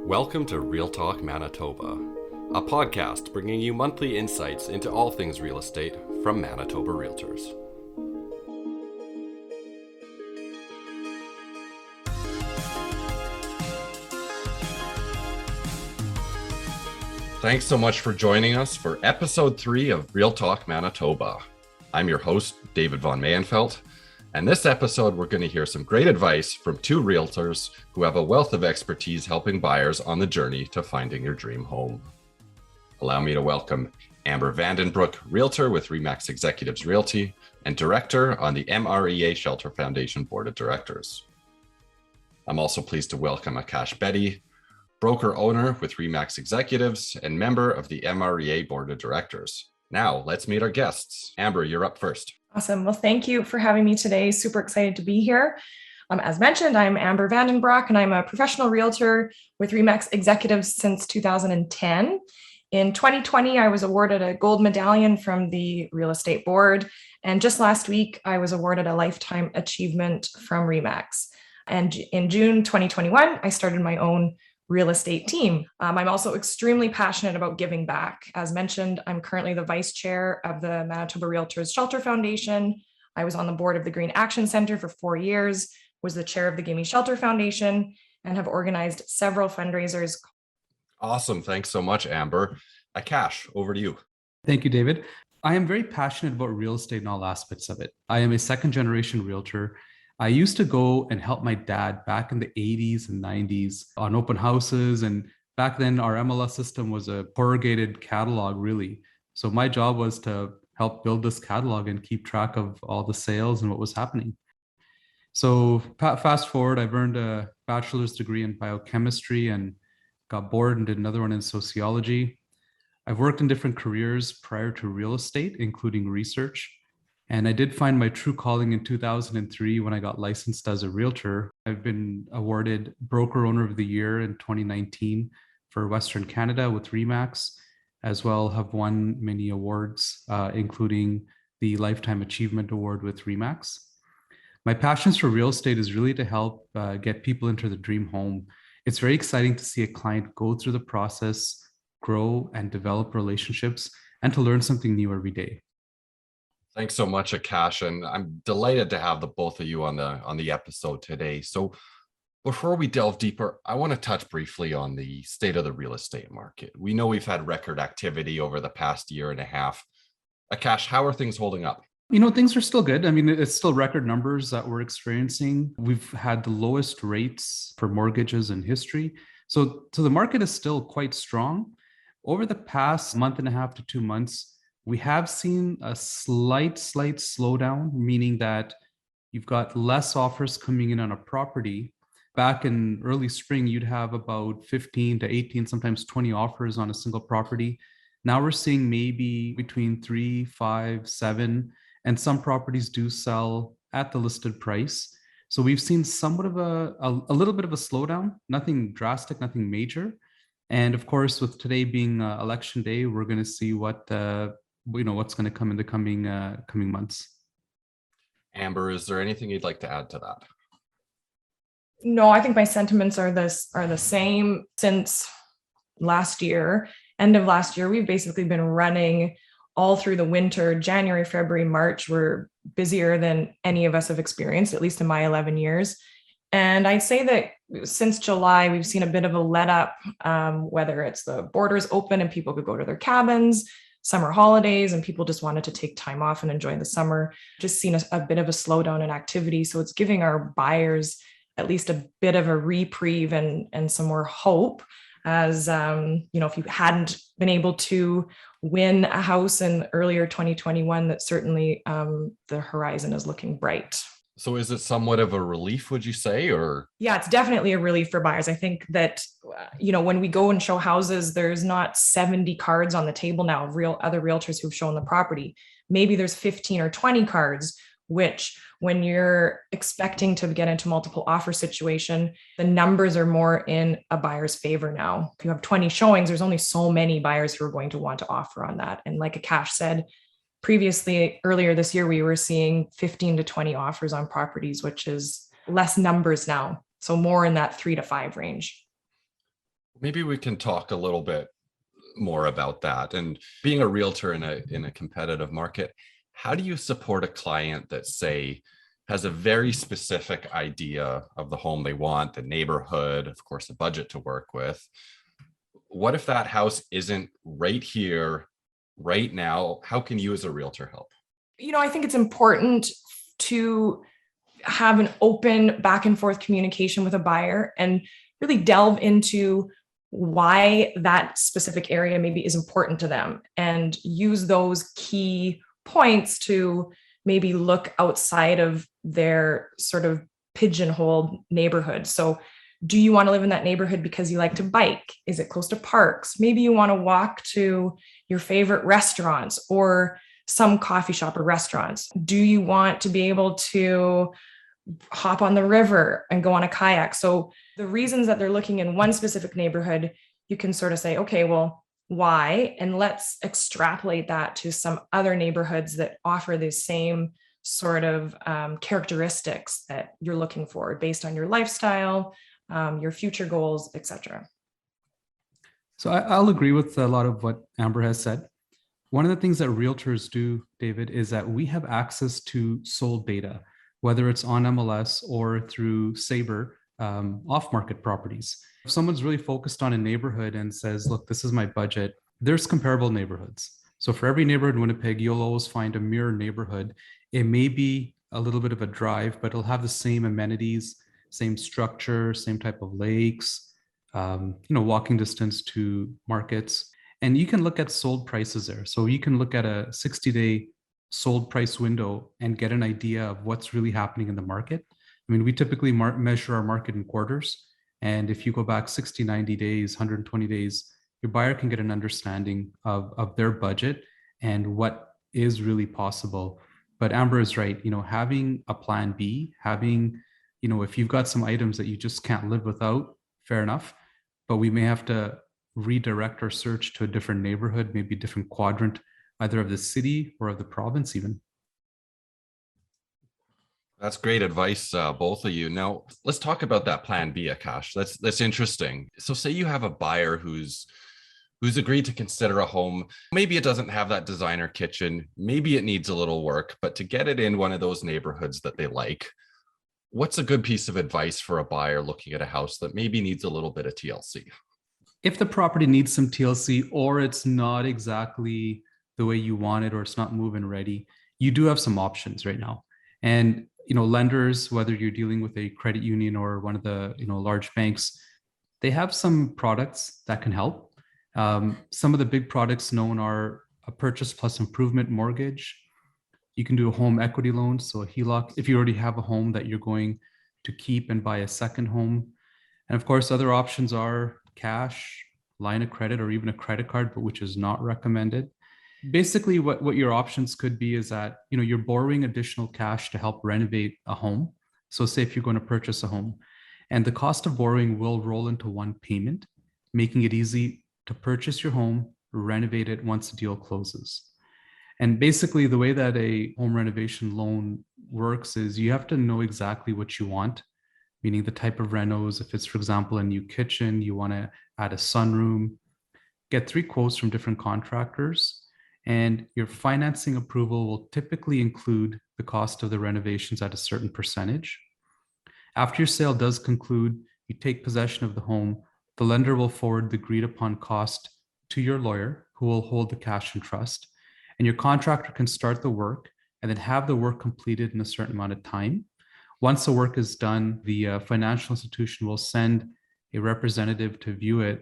Welcome to Real Talk Manitoba, a podcast bringing you monthly insights into all things real estate from Manitoba Realtors. Thanks so much for joining us for episode 3 of Real Talk Manitoba. I'm your host, David Von Mayenfeld, and this episode we're going to hear some great advice from two realtors who have a wealth of expertise helping buyers on the journey to finding your dream home. Allow me to welcome Amber Vandenbroek, realtor with Remax Executives Realty and director on the MREA Shelter Foundation Board of Directors. I'm also pleased to welcome Akash Bedi, broker owner with Remax Executives and member of the MREA Board of Directors. Now, let's meet our guests. Amber, you're up first. Awesome. Well, thank you for having me today. Super excited to be here. As mentioned, I'm Amber Vandenbroek, and I'm a professional realtor with Remax Executives since 2010. In 2020, I was awarded a gold medallion from the real estate board. And just last week, I was awarded a lifetime achievement from Remax. And in June 2021, I started my own real estate team. I'm also extremely passionate about giving back. As mentioned, I'm currently the vice chair of the Manitoba Realtors Shelter Foundation. I was on the board of the Green Action Center for 4 years, was the chair of the Gimme Shelter Foundation, and have organized several fundraisers. Awesome. Thanks so much, Amber. Akash, over to you. Thank you, David. I am very passionate about real estate and all aspects of it. I am a second-generation realtor. I used to go and help my dad back in the 80s and 90s on open houses. And back then, our MLS system was a corrugated catalog, really. So my job was to help build this catalog and keep track of all the sales and what was happening. So fast forward, I've earned a bachelor's degree in biochemistry and got bored and did another one in sociology. I've worked in different careers prior to real estate, including research. And I did find my true calling in 2003 when I got licensed as a realtor. I've been awarded Broker Owner of the Year in 2019 for Western Canada with Remax, as well have won many awards, including the Lifetime Achievement Award with Remax. My passions for real estate is really to help get people into the dream home. It's very exciting to see a client go through the process, grow and develop relationships, and to learn something new every day. Thanks so much, Akash, and I'm delighted to have the both of you on the episode today. So before we delve deeper, I want to touch briefly on the state of the real estate market. We know we've had record activity over the past year and a half. Akash, how are things holding up? Things are still good. I mean, it's still record numbers that we're experiencing. We've had the lowest rates for mortgages in history. So the market is still quite strong. Over the past month and a half to 2 months, we have seen a slight slowdown, meaning that you've got less offers coming in on a property. Back in early spring, you'd have about 15 to 18, sometimes 20 offers on a single property. Now we're seeing maybe between 3, 5, 7, and some properties do sell at the listed price. So we've seen somewhat of a little bit of a slowdown, nothing drastic, nothing major. And of course, with today being election day, we're going to see what's going to come in the coming months. Amber, is there anything you'd like to add to that? No, I think my sentiments are the same. Since last year, end of last year, we've basically been running all through the winter. January, February, March were busier than any of us have experienced, at least in my 11 years. And I'd say that since July, we've seen a bit of a let up, whether it's the borders open and people could go to their cabins, summer holidays, and people just wanted to take time off and enjoy the summer. Just seen a bit of a slowdown in activity. So it's giving our buyers at least a bit of a reprieve and some more hope as, if you hadn't been able to win a house in earlier 2021, that certainly the horizon is looking bright. So is it somewhat of a relief, would you say, or? Yeah, it's definitely a relief for buyers. I think that, when we go and show houses, there's not 70 cards on the table now of other realtors who've shown the property. Maybe there's 15 or 20 cards, which when you're expecting to get into multiple offer situation, the numbers are more in a buyer's favor now. If you have 20 showings, there's only so many buyers who are going to want to offer on that. And like Akash said, previously, earlier this year, we were seeing 15 to 20 offers on properties, which is less numbers now. So more in that 3 to 5 range. Maybe we can talk a little bit more about that. And being a realtor in a competitive market, how do you support a client that, say, has a very specific idea of the home they want, the neighborhood, of course, a budget to work with? What if that house isn't right here, right now? How can you as a realtor help? I think it's important to have an open back and forth communication with a buyer and really delve into why that specific area maybe is important to them and use those key points to maybe look outside of their sort of pigeonholed neighborhood. So, do you want to live in that neighborhood because you like to bike? Is it close to parks? Maybe you want to walk to your favorite restaurants or some coffee shop or restaurants. Do you want to be able to hop on the river and go on a kayak? So the reasons that they're looking in one specific neighborhood, you can sort of say, okay, well, why? And let's extrapolate that to some other neighborhoods that offer the same sort of characteristics that you're looking for based on your lifestyle, your future goals, etc. So I'll agree with a lot of what Amber has said. One of the things that realtors do, David, is that we have access to sold data, whether it's on MLS or through Sabre off-market properties. If someone's really focused on a neighborhood and says, look, this is my budget, there's comparable neighborhoods. So for every neighborhood in Winnipeg, you'll always find a mirror neighborhood. It may be a little bit of a drive, but it'll have the same amenities, same structure, same type of lakes, walking distance to markets. And you can look at sold prices there. So you can look at a 60-day sold price window and get an idea of what's really happening in the market. I mean, we typically measure our market in quarters. And if you go back 60, 90 days, 120 days, your buyer can get an understanding of their budget and what is really possible. But Amber is right, having a plan B, if you've got some items that you just can't live without, fair enough. But we may have to redirect our search to a different neighborhood, maybe a different quadrant, either of the city or of the province even. That's great advice, both of you. Now, let's talk about that plan B, Akash. That's interesting. So say you have a buyer who's agreed to consider a home. Maybe it doesn't have that designer kitchen. Maybe it needs a little work, but to get it in one of those neighborhoods that they like, what's a good piece of advice for a buyer looking at a house that maybe needs a little bit of TLC? If the property needs some TLC or it's not exactly the way you want it or it's not move-in ready, you do have some options right now. And lenders, whether you're dealing with a credit union or one of the large banks, they have some products that can help. Some of the big products known are a purchase plus improvement mortgage. You can do a home equity loan, so a Heloc, if you already have a home that you're going to keep and buy a second home. And of course, other options are cash, line of credit, or even a credit card, but which is not recommended. Basically, what your options could be is that you're borrowing additional cash to help renovate a home. So say if you're going to purchase a home, and the cost of borrowing will roll into one payment, making it easy to purchase your home, renovate it once the deal closes. And basically, the way that a home renovation loan works is you have to know exactly what you want, meaning the type of renos. If it's, for example, a new kitchen, you want to add a sunroom, get 3 quotes from different contractors, and your financing approval will typically include the cost of the renovations at a certain percentage. After your sale does conclude, you take possession of the home, the lender will forward the agreed upon cost to your lawyer, who will hold the cash in trust, and your contractor can start the work and then have the work completed in a certain amount of time. Once the work is done, the financial institution will send a representative to view it,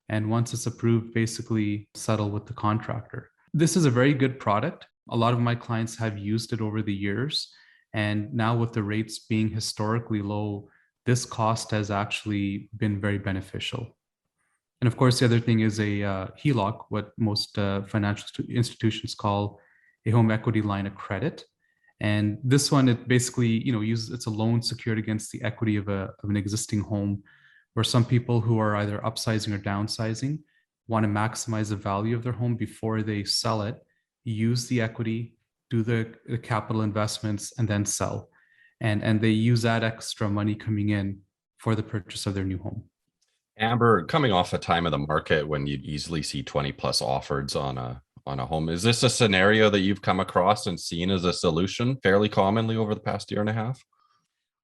and once it's approved, basically settle with the contractor. This is a very good product. A lot of my clients have used it over the years, and now with the rates being historically low, this cost has actually been very beneficial. And of course, the other thing is a Heloc, what most financial institutions call a home equity line of credit. And this one, it basically, it's a loan secured against the equity of an existing home, where some people who are either upsizing or downsizing want to maximize the value of their home before they sell it, use the equity, do the capital investments, and then sell. And they use that extra money coming in for the purchase of their new home. Amber, coming off a time of the market when you'd easily see 20 plus offers on a home, is this a scenario that you've come across and seen as a solution fairly commonly over the past year and a half?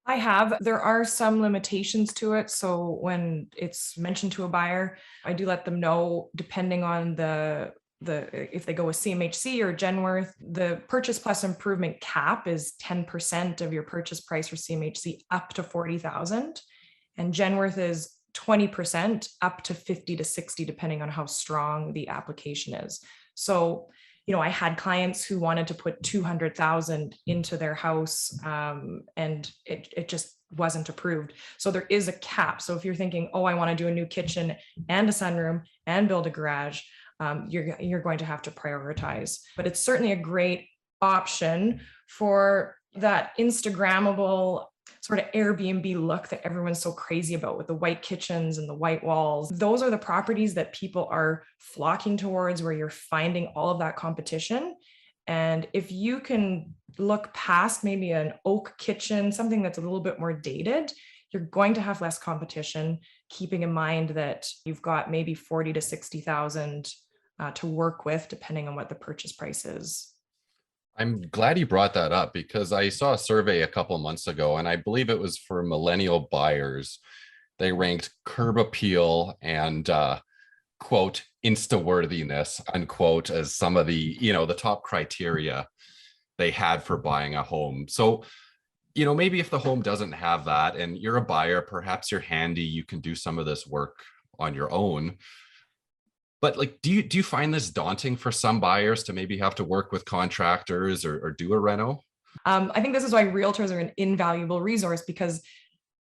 I have. There are some limitations to it. So when it's mentioned to a buyer, I do let them know, depending on the if they go with CMHC or Genworth, the purchase plus improvement cap is 10% of your purchase price for CMHC up to 40,000, and Genworth is 20% up to 50 to 60, depending on how strong the application is. So, I had clients who wanted to put 200,000 into their house, and it just wasn't approved. So there is a cap. So if you're thinking, oh, I want to do a new kitchen and a sunroom and build a garage, you're going to have to prioritize. But it's certainly a great option for that Instagrammable sort of Airbnb look that everyone's so crazy about, with the white kitchens and the white walls. Those are the properties that people are flocking towards, where you're finding all of that competition. And if you can look past maybe an oak kitchen, something that's a little bit more dated, you're going to have less competition, keeping in mind that you've got maybe 40 to 60,000 to work with, depending on what the purchase price is. I'm glad you brought that up because I saw a survey a couple of months ago, and I believe it was for millennial buyers. They ranked curb appeal and quote insta-worthiness unquote as some of the top criteria they had for buying a home. So maybe if the home doesn't have that and you're a buyer, perhaps you're handy, you can do some of this work on your own. But do you find this daunting for some buyers to maybe have to work with contractors or do a reno? I think this is why realtors are an invaluable resource, because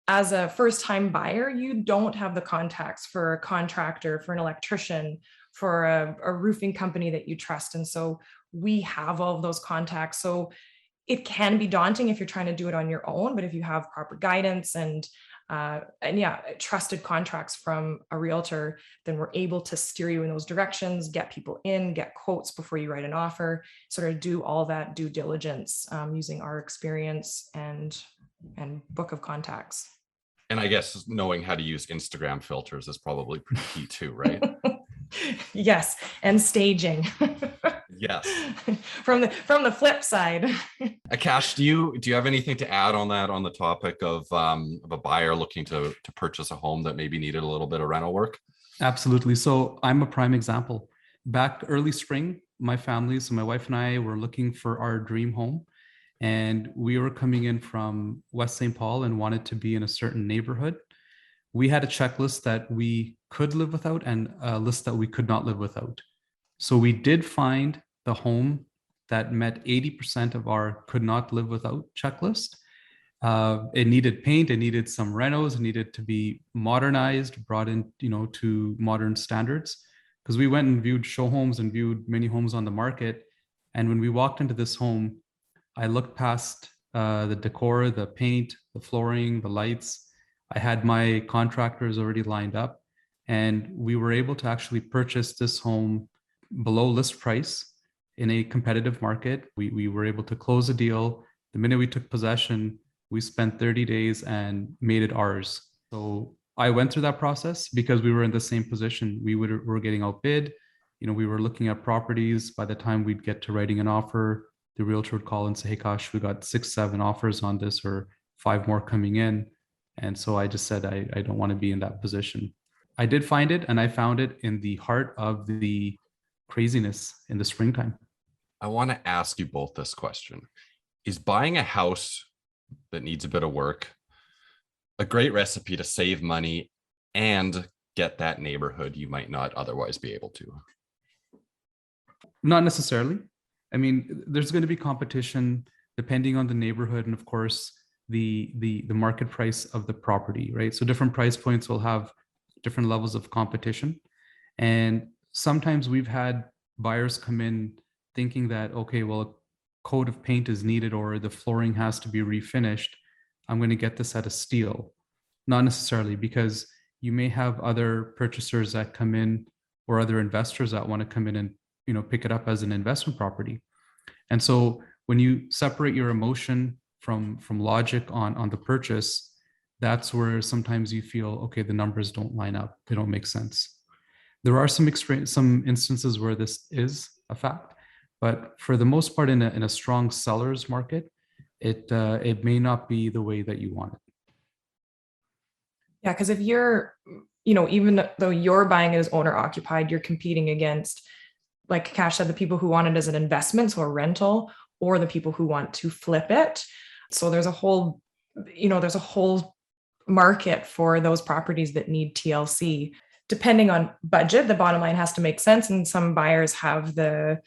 as a first-time buyer, you don't have the contacts for a contractor, for an electrician, for a roofing company that you trust. And so we have all of those contacts. So it can be daunting if you're trying to do it on your own, but if you have proper guidance and trusted contracts from a realtor, then we're able to steer you in those directions, get people in, get quotes before you write an offer, sort of do all that due diligence using our experience and book of contacts. And I guess knowing how to use Instagram filters is probably pretty key too, right? Yes, and staging. Yes. From the flip side. Akash, do you have anything to add on that, on the topic of a buyer looking to purchase a home that maybe needed a little bit of rental work? Absolutely. So I'm a prime example. Back early spring, my family, so my wife and I were looking for our dream home. And we were coming in from West St. Paul and wanted to be in a certain neighborhood. We had a checklist that we could live without and a list that we could not live without. So we did find the home that met 80% of our could not live without checklist. It needed paint, it needed some renos, it needed to be modernized, brought in, to modern standards. Because we went and viewed show homes and viewed many homes on the market. And when we walked into this home, I looked past the decor, the paint, the flooring, the lights. I had my contractors already lined up, and we were able to actually purchase this home below list price in a competitive market. We were able to close a deal. The minute we took possession, we spent 30 days and made it ours. So I went through that process because we were in the same position. We were getting outbid. We were looking at properties. By the time we'd get to writing an offer, the realtor would call and say, hey, gosh, we got 6, 7 offers on this, or 5 more coming in. And so I just said, I don't want to be in that position. I did find it, and I found it in the heart of the craziness in the springtime. I want to ask you both this question. Is buying a house that needs a bit of work a great recipe to save money and get that neighborhood you might not otherwise be able to? Not necessarily. I mean, there's going to be competition depending on the neighborhood and, of course, the market price of the property, right? So different price points will have different levels of competition. And sometimes we've had buyers come in thinking that, okay, well, a coat of paint is needed or the flooring has to be refinished. I'm going to get this at a steal. Not necessarily, because you may have other purchasers that come in or other investors that want to come in and pick it up as an investment property. And so when you separate your emotion from logic on the purchase, that's where sometimes you feel, okay, the numbers don't line up. They don't make sense. There are some instances where this is a fact, but for the most part, in a strong seller's market, it may not be the way that you want it. Yeah, because if you're, even though you're buying it as owner occupied, you're competing against, like Cash said, the people who want it as an investment, so a rental, or the people who want to flip it. So there's a whole market for those properties that need TLC. Depending on budget, the bottom line has to make sense. And some buyers have the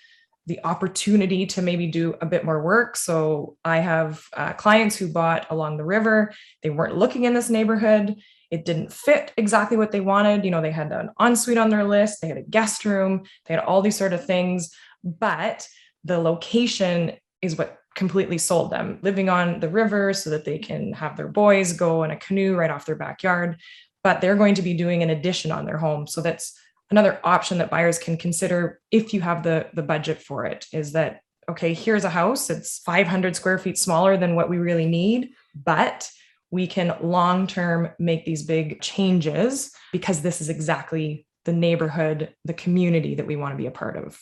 opportunity to maybe do a bit more work. So I have clients who bought along the river. They weren't looking in this neighborhood. It didn't fit exactly what they wanted. They had an ensuite on their list. They had a guest room. They had all these sort of things. But the location is what completely sold them. Living on the river so that they can have their boys go in a canoe right off their backyard. But they're going to be doing an addition on their home. So that's another option that buyers can consider if you have the budget for it, is that, okay, here's a house. It's 500 square feet smaller than what we really need, but we can long-term make these big changes because this is exactly the neighborhood, the community that we want to be a part of.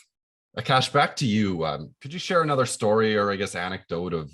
Akash, back to you. Could you share another story or I guess anecdote of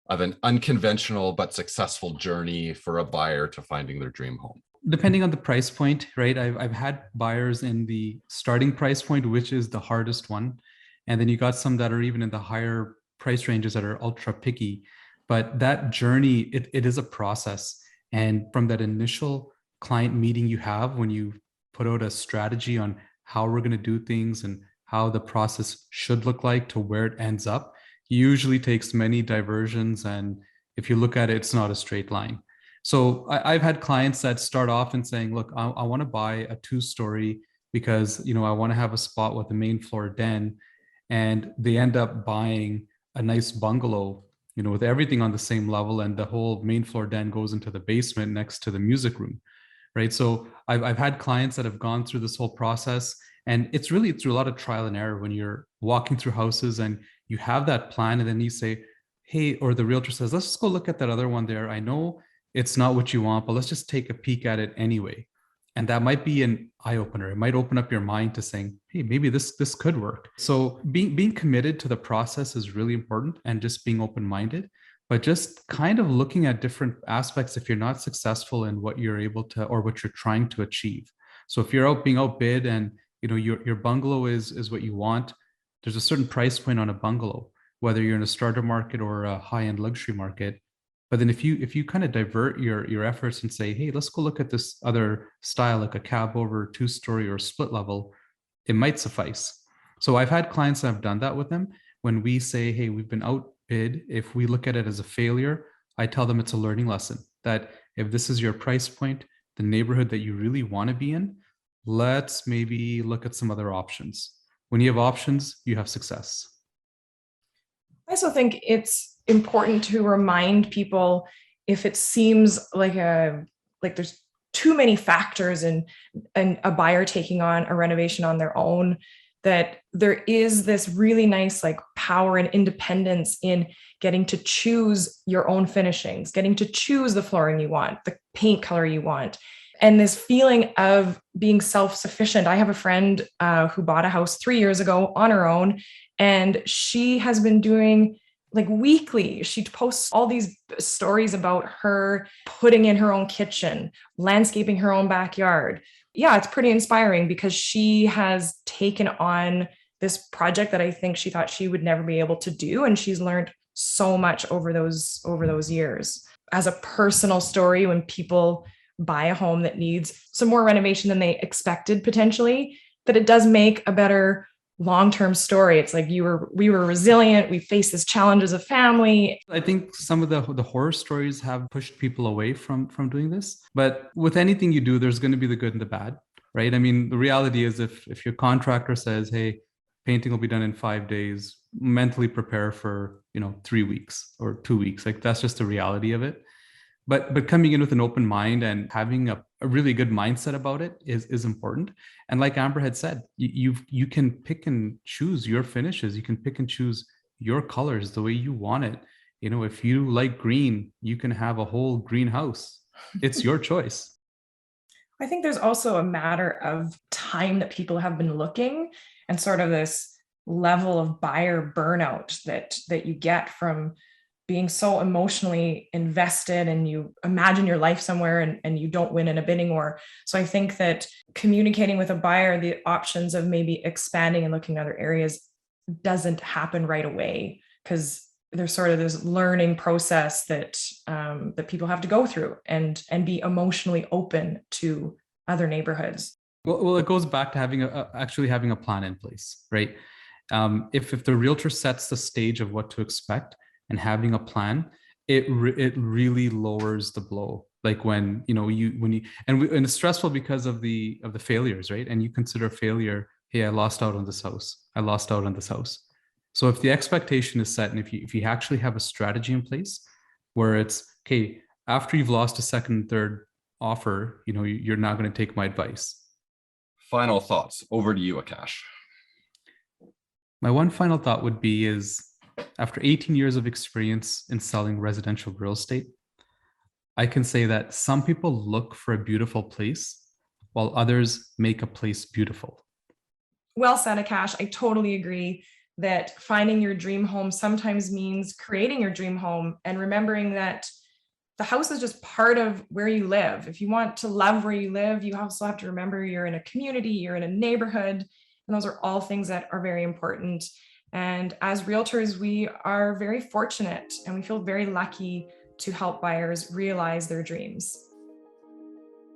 an unconventional but successful journey for a buyer to finding their dream home? Depending on the price point, right? I've had buyers in the starting price point, which is the hardest one. And then you got some that are even in the higher price ranges that are ultra picky. But that journey, it is a process. And from that initial client meeting you have, when you put out a strategy on how we're going to do things and how the process should look like to where it ends up, usually takes many diversions. And if you look at it, it's not a straight line. So I've had clients that start off and saying, look, I want to buy a 2-story because, I want to have a spot with a main floor den. And they end up buying a nice bungalow, with everything on the same level. And the whole main floor den goes into the basement next to the music room, right? So I've had clients that have gone through this whole process. And it's really through a lot of trial and error when you're walking through houses and you have that plan and then you say, hey, or the realtor says, let's just go look at that other one there. I know it's not what you want, but let's just take a peek at it anyway. And that might be an eye opener. It might open up your mind to saying, hey, maybe this could work. So being committed to the process is really important, and just being open-minded, but just kind of looking at different aspects if you're not successful in what you're able to, or what you're trying to achieve. So if you're being outbid and your bungalow is what you want, there's a certain price point on a bungalow, whether you're in a starter market or a high-end luxury market. But then if you kind of divert your efforts and say, hey, let's go look at this other style, like a cab over 2-story or split level, it might suffice. So I've had clients that have done that with them. When we say, hey, we've been outbid, if we look at it as a failure, I tell them it's a learning lesson, that if this is your price point, the neighborhood that you really want to be in, let's maybe look at some other options. When you have options, you have success. I also think it's important to remind people, if it seems like there's too many factors in a buyer taking on a renovation on their own, that there is this really nice power and independence in getting to choose your own finishings, getting to choose the flooring you want, the paint color you want, and this feeling of being self-sufficient. I have a friend who bought a house 3 years ago on her own, and she has been doing weekly, she posts all these stories about her putting in her own kitchen, landscaping her own backyard. Yeah, it's pretty inspiring because she has taken on this project that I think she thought she would never be able to do. And she's learned so much over those years. As a personal story, when people buy a home that needs some more renovation than they expected potentially, that it does make a better long-term story. It's like we were resilient. We faced this challenge as a family. I think some of the horror stories have pushed people away from doing this. But with anything you do, there's going to be the good and the bad, right? I mean, the reality is if your contractor says, hey, painting will be done in 5 days, mentally prepare for 3 weeks or 2 weeks. That's just the reality of it. But coming in with an open mind and having a really good mindset about it is important. And like Amber had said, you can pick and choose your finishes. You can pick and choose your colors the way you want it. If you like green, you can have a whole greenhouse. It's your choice. I think there's also a matter of time that people have been looking, and sort of this level of buyer burnout that you get from being so emotionally invested, and you imagine your life somewhere and you don't win in a bidding war. So I think that communicating with a buyer the options of maybe expanding and looking at other areas doesn't happen right away, because there's sort of this learning process that that people have to go through and be emotionally open to other neighborhoods. Well, it goes back to actually having a plan in place, right? If the realtor sets the stage of what to expect and having a plan, it really lowers the blow. Like when and it's stressful because of the failures, right? And you consider failure, hey, I lost out on this house. I lost out on this house. So if the expectation is set, and if you actually have a strategy in place where it's, okay, after you've lost a second and third offer, you're not going to take my advice. Final thoughts. Over to you, Akash. My one final thought would be is, after 18 years of experience in selling residential real estate, I can say that some people look for a beautiful place while others make a place beautiful. Well said, Akash. I totally agree that finding your dream home sometimes means creating your dream home and remembering that the house is just part of where you live. If you want to love where you live, you also have to remember you're in a community, you're in a neighborhood, and those are all things that are very important. And as realtors, we are very fortunate and we feel very lucky to help buyers realize their dreams.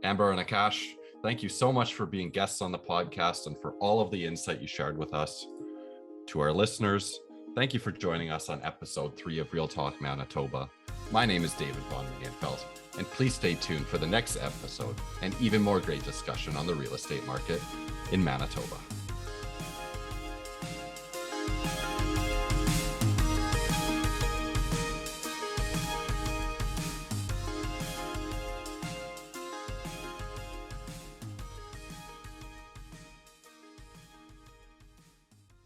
Amber and Akash, thank you so much for being guests on the podcast and for all of the insight you shared with us. To our listeners, thank you for joining us on episode 3 of Real Talk Manitoba. My name is David Von Mayenfeld, and please stay tuned for the next episode and even more great discussion on the real estate market in Manitoba.